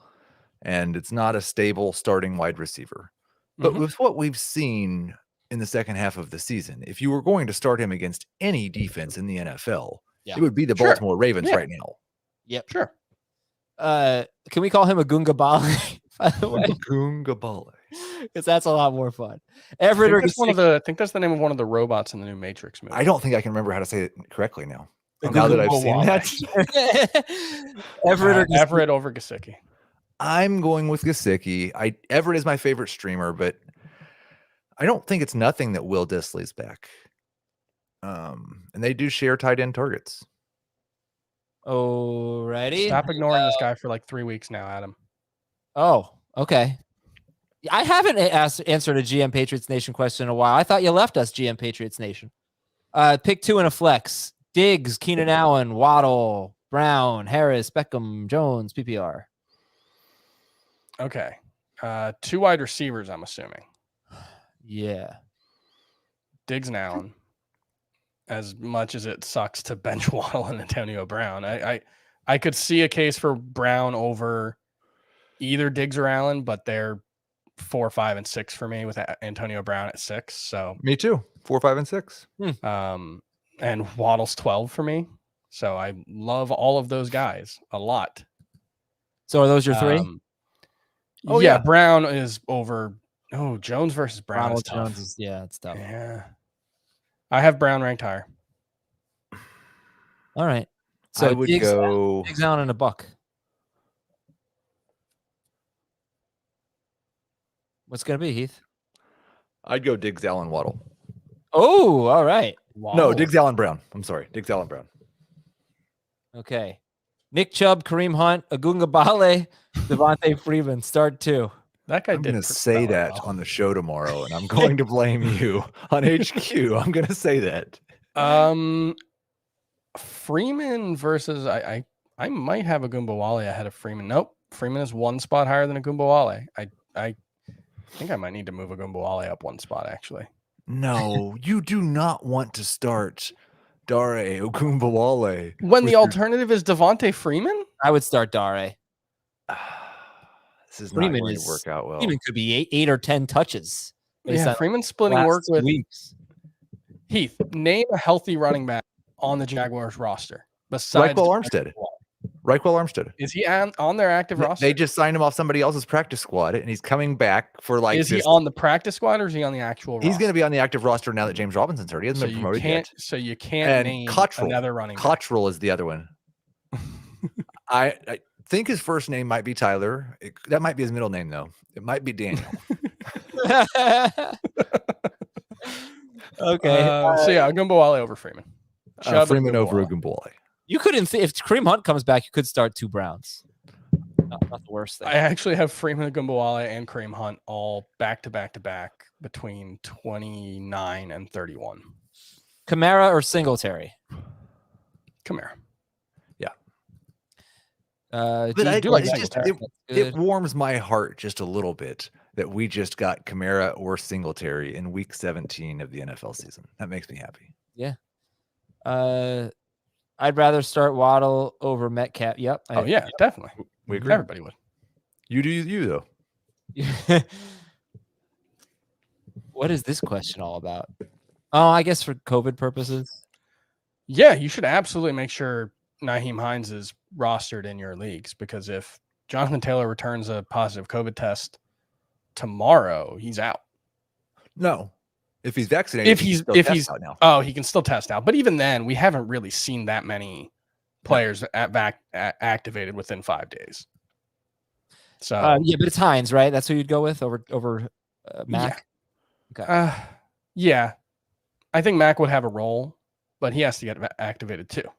and it's not a stable starting wide receiver. But with what we've seen in the second half of the season, if you were going to start him against any defense in the NFL, it would be the Baltimore Ravens right now. Yep. Sure. Can we call him a Gunga Bale? By the way, Gunga Bale. Because that's a lot more fun. Everett, I think that's the name of one of the robots in the new Matrix movie. I don't think I can remember how to say it correctly now. Now that I've seen that. Everett over Gesicki. I'm going with Gesicki. Everett is my favorite streamer, but I don't think it's nothing that Will Dissly's back. And they do share tight end targets. Alrighty. Stop ignoring this guy for like 3 weeks now, Adam. Oh, okay. I haven't answered a GM Patriots Nation question in a while. I thought you left us, GM Patriots Nation. Pick 2 in a flex. Diggs, Keenan Allen, Waddle, Brown, Harris, Beckham, Jones, PPR. Okay. 2 wide receivers, I'm assuming. Yeah. Diggs and Allen. As much as it sucks to bench Waddle and Antonio Brown, I could see a case for Brown over either Diggs or Allen, but they're 4, 5, and 6 for me with Antonio Brown at 6. So me too. 4, 5, and 6. And Waddle's 12 for me. So I love all of those guys a lot. So are those your 3? Yeah, Brown is over. Oh, Jones versus Brown is tough. Jones it's tough. Yeah. I have Brown ranked higher. All right. So I would go Diggs Allen and a buck. What's going to be, Heath? I'd go Diggs, Allen, Waddle. Oh, all right. Waddle. No, Diggs, Allen, Brown. I'm sorry. Diggs, Allen, Brown. Okay. Nick Chubb, Kareem Hunt, Agunga Bale, Devontae Freeman. Start 2. That guy I'm did going to say that on the show tomorrow, and I'm going to blame you on HQ. I'm going to say that. Freeman versus I might have Agumbawale ahead of Freeman. Nope. Freeman is 1 spot higher than Agumbawale. I think I might need to move Agumbawale up 1 spot, actually. No, you do not want to start Dare Ogunbowale. When the alternative is Devontae Freeman? I would start Dare. This is Freeman not going to work out well. Freeman could be 8 or 10 touches. Yeah, Freeman's splitting work with weeks. Heath, name a healthy running back on the Jaguars roster besides Reichwell Armstead. Is he on their active roster? They just signed him off somebody else's practice squad, and he's coming back for like. Is he on the practice squad or is he on the actual roster? He's going to be on the active roster now that James Robinson's hurt. He hasn't been promoted yet. So you can't name another running back. Cottrell is the other one. I think his first name might be Tyler. That might be his middle name, though. It might be Daniel. Okay. So yeah, Agumbawale over Freeman. Freeman over Agumbawale. You couldn't if Kareem Hunt comes back, you could start 2 Browns. Not the worst thing. I actually have Freeman, Agumbawale, and Kareem Hunt all back to back between 29 and 31. Kamara or Singletary? Kamara. Yeah. But it warms my heart just a little bit that we just got Kamara or Singletary in week 17 of the NFL season. That makes me happy. Yeah. I'd rather start Waddle over Metcalf. Yep. Yeah, definitely. We agree. Everybody would. You do you though. What is this question all about? Oh, I guess for COVID purposes. Yeah, you should absolutely make sure Nyheim Hines is rostered in your leagues, because if Jonathan Taylor returns a positive COVID test tomorrow, he's out. No. If he's vaccinated, if he's out now. Oh, he can still test out. But even then, we haven't really seen that many players activated within 5 days. So yeah, but it's Hines, right? That's who you'd go with over Mac. Yeah. Okay. Yeah, I think Mac would have a role, but he has to get activated too.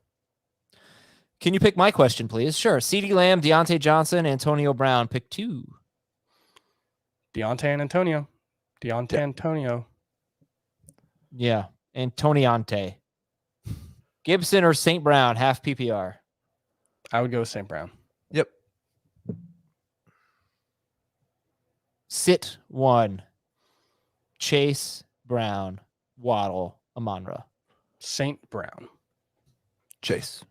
Can you pick my question, please? Sure. CeeDee Lamb, Deontay Johnson, Antonio Brown. Pick 2. Deontay and Antonio. Antonio. Yeah. Antoniante. Gibson or St. Brown, half PPR. I would go with St. Brown. Yep. Sit 1. Chase Brown, Waddle, Amon-Ra. St. Brown. Chase.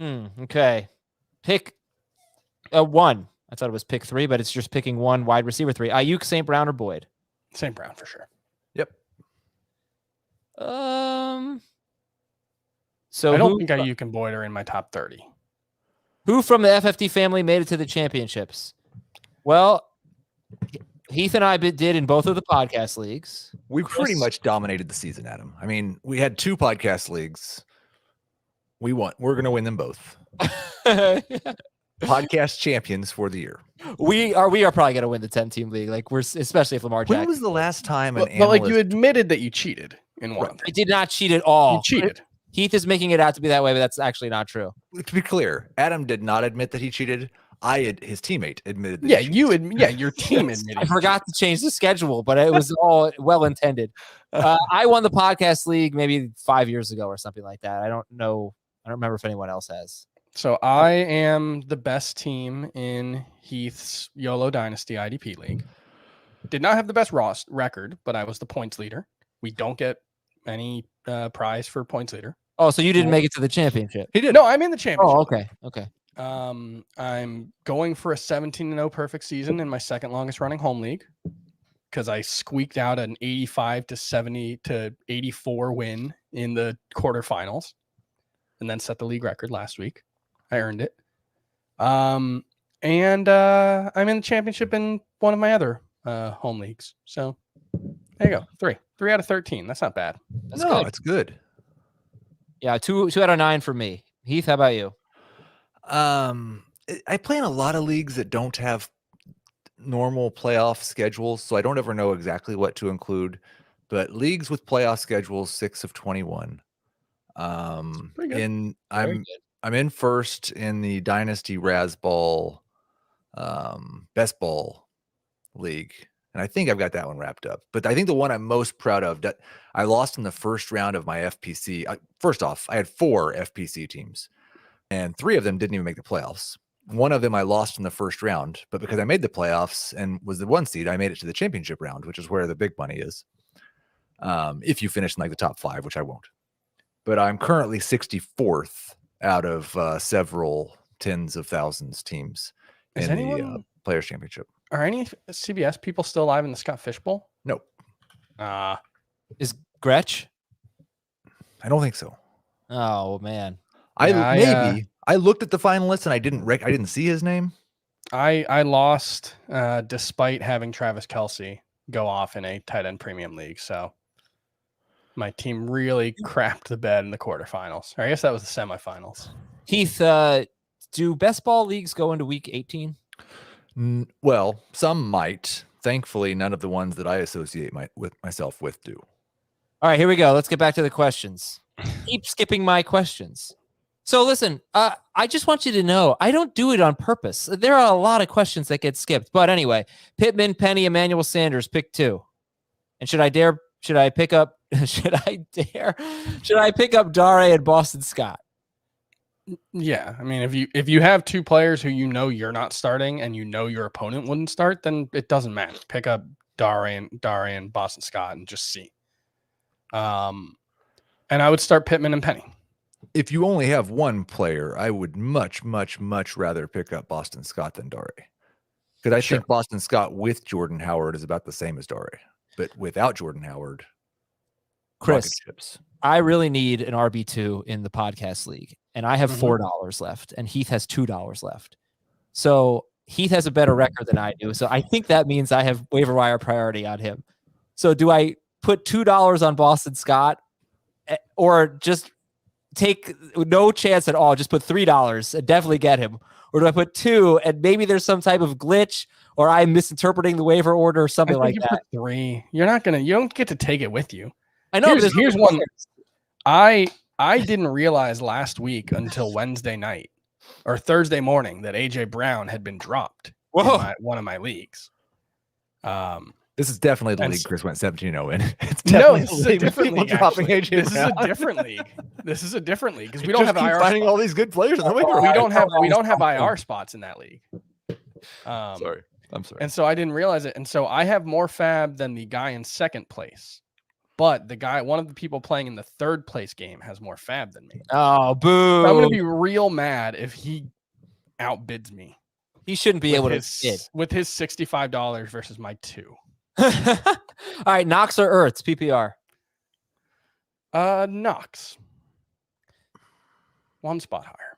Okay. Pick one. I thought it was pick 3, but it's just picking one wide receiver 3. Ayuk, St. Brown, or Boyd? St. Brown for sure. Yep. So I don't think Ayuk and Boyd are in my top 30. Who from the FFT family made it to the championships? Well, Heath and I did in both of the podcast leagues. We pretty much dominated the season, Adam. I mean, we had 2 podcast leagues. We won. We're going to win them both. Podcast champions for the year. We are probably going to win the 10-team league. Like especially if Lamar When Jackson. was the last time But like you admitted that you cheated in one. I did not cheat at all. You cheated. Heath is making it out to be that way, but that's actually not true. To be clear, Adam did not admit that he cheated. His teammate admitted that. Yeah, he your team admitted. I forgot to change the schedule, but it was all well intended. I won the podcast league maybe 5 years ago or something like that. I don't know. I don't remember if anyone else has. So I am the best team in Heath's YOLO Dynasty IDP league. Did not have the best record, but I was the points leader. We don't get any prize for points leader. Oh, so you didn't make it to the championship? He did. No, I'm in the championship. Oh, okay. Okay. I'm going for a 17-0 perfect season in my second longest running home league because I squeaked out an 85 to 70 to 84 win in the quarterfinals and then set the league record last week. I earned it. And I'm in the championship in one of my other home leagues. So there you go. 3 out of 13. That's not bad. That's No, good. it's good. Yeah, 2 out of 9 for me. Heath, how about you? I play in a lot of leagues that don't have normal playoff schedules, so I don't ever know exactly what to include. But leagues with playoff schedules, 6 of 21. Pretty good. I'm in first in the Dynasty Razzball Best Ball League. And I think I've got that one wrapped up. But I think the one I'm most proud of, that I lost in the first round of my FPC. First off, I had 4 FPC teams, and 3 of them didn't even make the playoffs. One of them I lost in the first round, but because I made the playoffs and was the 1 seed, I made it to the championship round, which is where the big money is. If you finish in like the top 5, which I won't. But I'm currently 64th out of several tens of thousands teams in the Players Championship. Are any CBS people still alive in the Scott Fish Bowl? Nope. Is Gretsch? I don't think so. Oh man. I looked at the finalists and I didn't see his name. I lost despite having Travis Kelce go off in a tight end premium league. So my team really crapped the bed in the quarterfinals. Or I guess that was the semifinals. Heath, do best ball leagues go into week 18? Well, some might. Thankfully, none of the ones that I associate myself with do. All right, here we go. Let's get back to the questions. Keep skipping my questions. So listen, I just want you to know, I don't do it on purpose. There are a lot of questions that get skipped. But anyway, Pittman, Penny, Emmanuel Sanders, pick 2. And should I pick up Dare and Boston Scott? Yeah, I mean, if you have 2 players who you know you're not starting and you know your opponent wouldn't start, then it doesn't matter. Pick up Dare and Boston Scott and just see. And I would start Pittman and Penny. If you only have 1 player, I would much, much, much rather pick up Boston Scott than Dare. Because I think Boston Scott with Jordan Howard is about the same as Dare. But without Jordan Howard, Chris, I really need an RB2 in the podcast league. And I have $4 left, and Heath has $2 left. So Heath has a better record than I do. So I think that means I have waiver wire priority on him. So do I put $2 on Boston Scott, or just take no chance at all? Just put $3 and definitely get him. Or do I put 2 and maybe there's some type of glitch, or I'm misinterpreting the waiver order or something like that? 3. You don't get to take it with you. I know. Here's one. I didn't realize last week until Wednesday night or Thursday morning that AJ Brown had been dropped in one of my leagues. This is definitely the league Chris went 17-0 in. It's No, this is a different league. Dropping AJ This Brown. is a different league. This is a different league because we don't have keep IR finding spots. all these good players in the waiver We wire. don't have IR spots in that league. Sorry. I'm sorry. And so I didn't realize it. And so I have more fab than the guy in second place. But one of the people playing in the third place game has more fab than me. Oh, boo. So I'm going to be real mad if he outbids me. He shouldn't be able to bid. With his $65 versus my 2. All right, Knox or Ertz, PPR? Knox. 1 spot higher.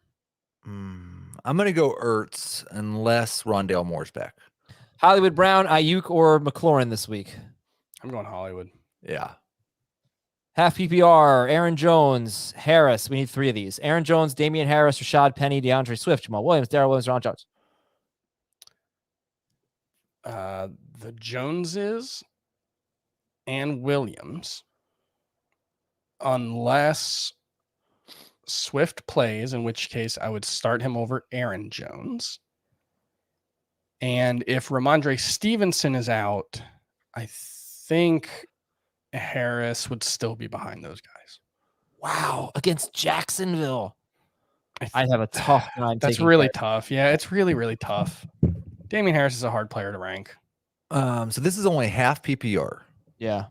I'm going to go Ertz unless Rondale Moore's back. Hollywood Brown, Ayuk, or McLaurin this week? I'm going Hollywood. Yeah. Half PPR, Aaron Jones, Harris. We need 3 of these. Aaron Jones, Damian Harris, Rashad Penny, DeAndre Swift, Jamal Williams, Darrell Williams, Ron Jones. The Joneses and Williams, unless Swift plays, in which case I would start him over Aaron Jones. And if Ramondre Stevenson is out, I think Harris would still be behind those guys. Wow, against Jacksonville. I'd have a tough time. That's really tough. Yeah, it's really, really tough. Damian Harris is a hard player to rank. So this is only half PPR. Yeah.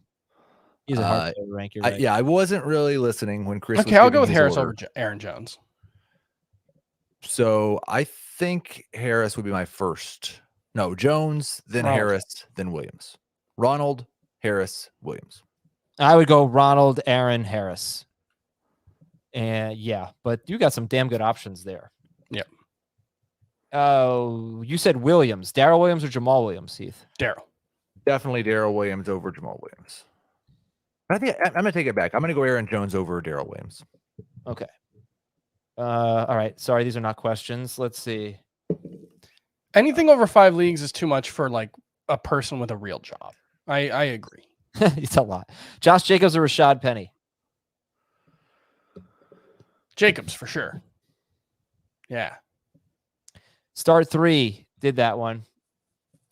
He's a hard player to rank. You're right. Yeah, I wasn't really listening when Chris. Okay, I'll go with Harris over Aaron Jones. So I think Harris would be my first. No, Jones, then Ronald. Harris, then Williams. Ronald, Harris, Williams. I would go Ronald, Aaron, Harris. And yeah, but you got some damn good options there. Yep. Oh, you said Williams. Darrell Williams or Jamal Williams, Heath? Darrell. Definitely Darrell Williams over Jamal Williams. I think I'm going to take it back. I'm going to go Aaron Jones over Darrell Williams. Okay. All right. Sorry, these are not questions. Let's see. Anything over 5 leagues is too much for like a person with a real job. I agree. It's a lot. Josh Jacobs or Rashad Penny? Jacobs for sure. Yeah. Start 3. Did that one.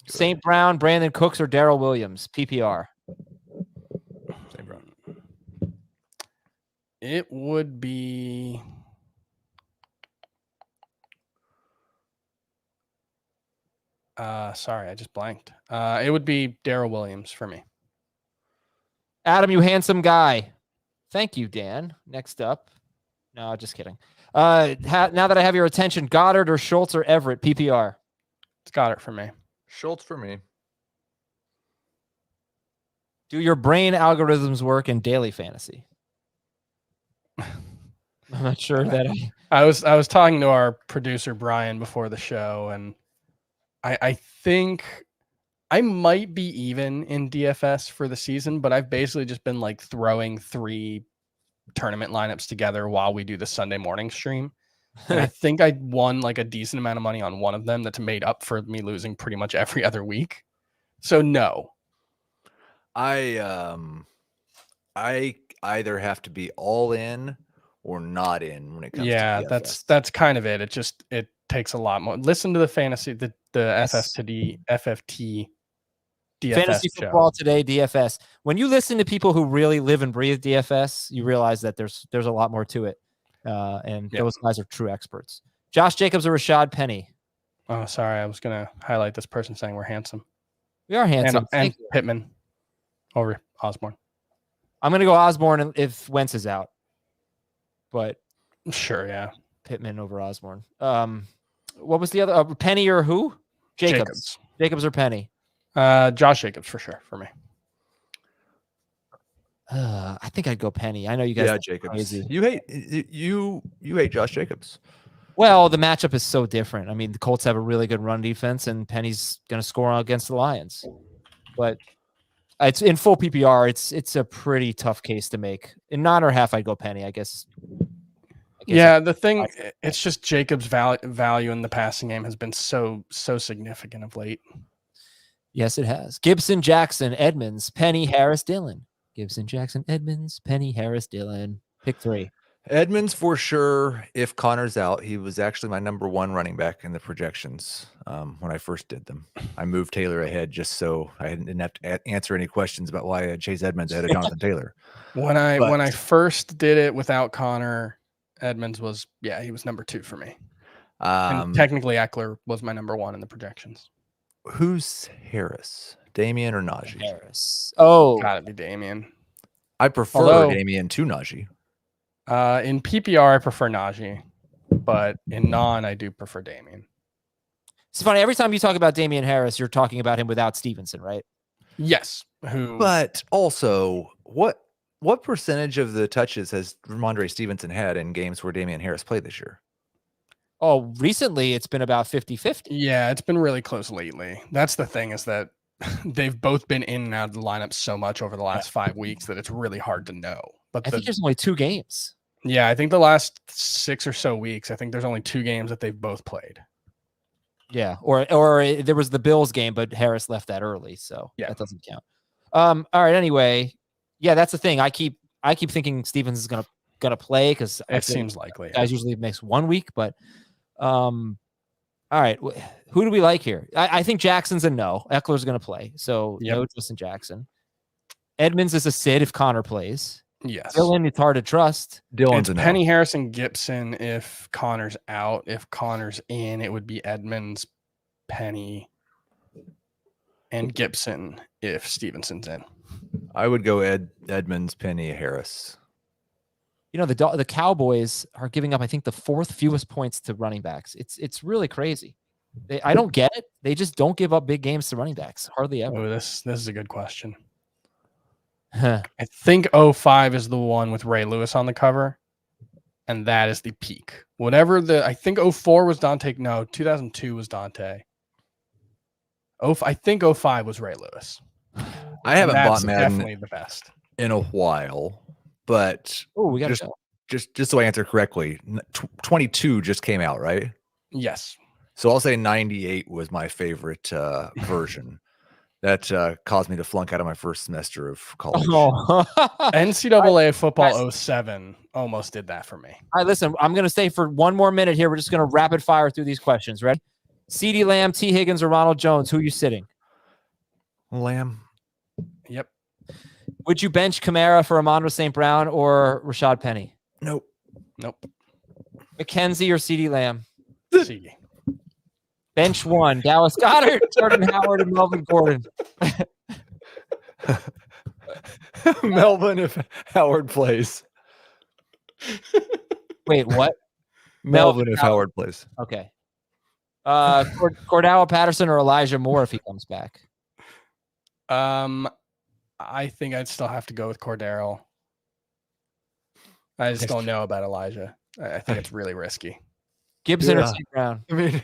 St. Brown, Brandon Cooks, or Darrell Williams? PPR. St. Brown. It would be. Sorry, I just blanked. It would be Darrell Williams for me. Adam, you handsome guy. Thank you, Dan. Next up. No, just kidding. Now that I have your attention, Goddard or Schultz or Everett? PPR. It's Goddard for me. Schultz for me. Do your brain algorithms work in daily fantasy? I'm not sure that I was talking to our producer Brian before the show, and I think I might be even in DFS for the season, but I've basically just been like throwing 3 tournament lineups together while we do the Sunday morning stream. And I think I won like a decent amount of money on one of them that's made up for me losing pretty much every other week. So no. I either have to be all in or not in when it comes to DFS. that's kind of it. It takes a lot more. Listen to the fantasy, the FFT DFS Fantasy show. Football Today DFS. When you listen to people who really live and breathe DFS, you realize that there's a lot more to it. And those guys are true experts. Josh Jacobs or Rashad Penny? Oh, sorry. I was going to highlight this person saying we're handsome. We are handsome. And Pittman over Osborne. I'm going to go Osborne if Wentz is out. But sure, yeah. Pittman over Osborne. What was the other? Penny or who? Jacobs. Jacobs or Penny? Josh Jacobs for sure for me. I think I'd go Penny. I know you guys. Yeah, Jacobs. Crazy. You hate Josh Jacobs. Well, the matchup is so different. I mean, the Colts have a really good run defense, and Penny's going to score against the Lions. But it's in full PPR. It's a pretty tough case to make. In non or half, I'd go Penny. I guess yeah, the thing, it's just Jacobs' value in the passing game has been so significant of late. Yes, it has. Gibson, Jackson, Edmonds, Penny, Harris, Dillon. Gibson, Jackson, Edmonds, Penny, Harris, Dillon. Pick 3. Edmonds for sure. If Connor's out, he was actually my number 1 running back in the projections when I first did them. I moved Taylor ahead just so I didn't have to answer any questions about why I had Chase Edmonds ahead of Jonathan Taylor. When I first did it without Connor, Edmonds was he was number 2 for me. And technically Eckler was my number 1 in the projections. Who's Harris? Damian or Najee? Harris. Oh, Gotta be Damian. I prefer Although- Damian to Najee. In PPR, I prefer Najee, but in non, I do prefer Damian. it's funny. Every time you talk about Damian Harris, you're talking about him without Stevenson, right? Yes. Who? But also, what percentage of the touches has Ramondre Stevenson had in games where Damian Harris played this year? Oh, recently it's been about 50-50. Yeah, it's been really close lately. That's the thing, is that they've both been in and out of the lineup so much over the last 5 weeks that it's really hard to know. But I think there's only 2 games. yeah, I think the last 6 or so weeks, I think there's only 2 games that they've both played. Yeah, or there was the Bills game, but Harris left that early, so Yeah. that doesn't count. All right. Anyway, yeah, that's the thing. I keep thinking Stevens is gonna play because It seems likely. guys usually makes 1 week, but all right. Who do we like here? I think Jackson's a no. Eckler's gonna play, so Yep. no Justin Jackson. Edmonds is a sit if Connor plays. Yes. Dylan, it's hard to trust. Dylan's It's a no. Penny Harrison Gibson if Connor's out. If Connor's in, it would be Edmonds, Penny, and Gibson if Stevenson's in. I would go Edmonds, Penny, Harris. You know, the Cowboys are giving up, I think, the 4th fewest points to running backs. It's really crazy. I don't get it. They just don't give up big games to running backs. Hardly ever. Oh, this is a good question. Huh. I think 05 is the one with Ray Lewis on the cover, and that is the peak. I think 04 was Dante. No, 2002 was Dante. I think 05 was Ray Lewis. I haven't And bought that's Madden definitely the best. in a while, but Oh, we got just, to just so I answer correctly, 22 just came out, right? Yes. So I'll say 98 was my favorite version. That caused me to flunk out of my first semester of college. Oh. NCAA football 07 almost did that for me. All right, listen, I'm going to stay for 1 more minute here. We're just going to rapid fire through these questions. Ready? CeeDee Lamb, T. Higgins, or Ronald Jones? Who are you sitting? Lamb. Yep. Would you bench Kamara for Amon St. Brown or Rashad Penny? Nope. Nope. McKenzie or CeeDee Lamb? CD. Bench 1, Dallas Goedert, Jordan Howard, and Melvin Gordon. Melvin if Howard plays. Wait, what? Melvin if Howard plays. Okay. Cordell Patterson or Elijah Moore if he comes back? I think I'd still have to go with Cordero. I just don't know about Elijah. I think it's really risky. Gibson or Yeah. St. Brown? I mean,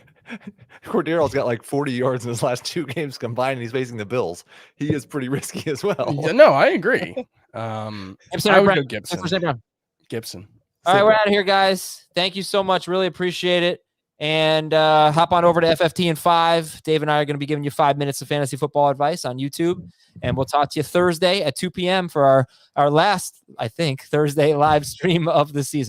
Cordero's got like 40 yards in his last 2 games combined, and he's facing the Bills. He is pretty risky as well. Yeah, no, I agree. Gibson I or would Brown? go Gibson. St. Brown. Gibson. All right, we're out of here, guys. Thank you so much. Really appreciate it. And hop on over to FFT in 5. Dave and I are going to be giving you 5 minutes of fantasy football advice on YouTube. And we'll talk to you Thursday at 2 p.m. for our last, I think, Thursday live stream of the season.